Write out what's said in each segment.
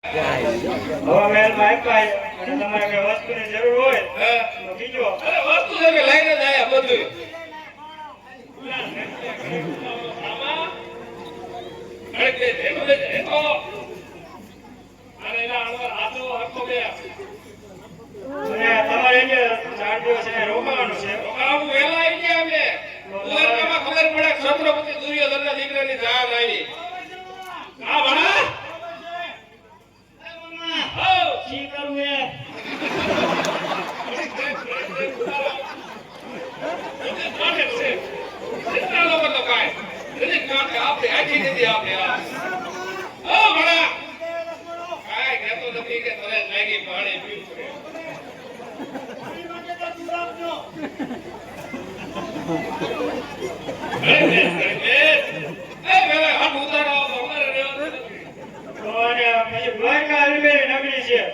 હવે મેલ માં પાય અને તમારે કે વસ્તુની જરૂર હોય તો બીજો અરે વસ્તુ તમે લઈને જ આયા બધું આમાં અરે કે એનો અરે એના અણવર આતો હરકો બે અને તમારે જે 4 દિવસ એને રોકાવાનું છે રોકાવું વેલા આવી ગયા અમે દ્વારકામાં ખબર પડે છત્રપતિ દુર્યોધનના દીકરાની જાન આવી હા ભણા જી કરું એ આપણે આખી નથી આપણે ઓ ભણા કાઈ કહેતો નથી કે તને લાગી પાણી પીવું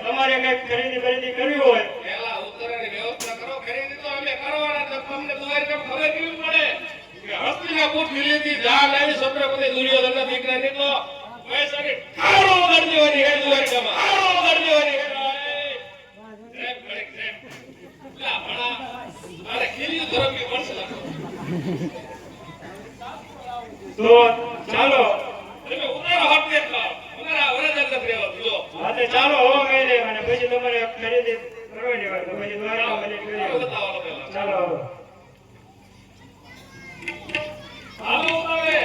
તમારે કઈ ખરીદી કરવી હોય પેલા ઉતરવાની વ્યવસ્થા કરો ખરીદી તો અમે કરવાના તો તમને દ્વારકા ખબર કેવી પડે કે હસ્તિનાપુર મિલેથી જાન આવી છત્રપતિ દુર્યોધનના દીકરાની તો વૈસારી ઠારો વગાડી દેવાની હે દ્વારકામાં ઠારો વગાડી દેવાની હે રેપ ઘડીક રેપ લા ભણા અરે ખીલી ધરમી પડશે તો ચાલો તમે ઉતારો હટ દેખા અમારા વરદાન નથી રહેવા જો હા તો ચાલો હો કહી દે અને પછી તમારે ખરીદી કરવાની હોય તો પછી દ્વારકા બની કરી બતાવો પેલા ચાલો હાલો ઉતાવે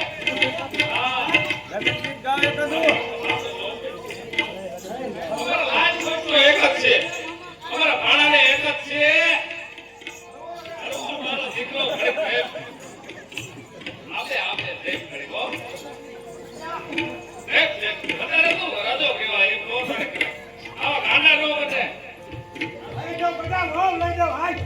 હા ગાવે તો જો અમારા લાજ કોટલો એક જ છે અમારા ભાણાને એક જ છે મારો દીકરો ઘરે પ્રેમ આપણે પ્રેમ કરી હો એક વધારે તો રાજો કહેવાય એક નો આવા ગાંડા નો બને લઈ જાઓ બધા લઈ જાઓ હાય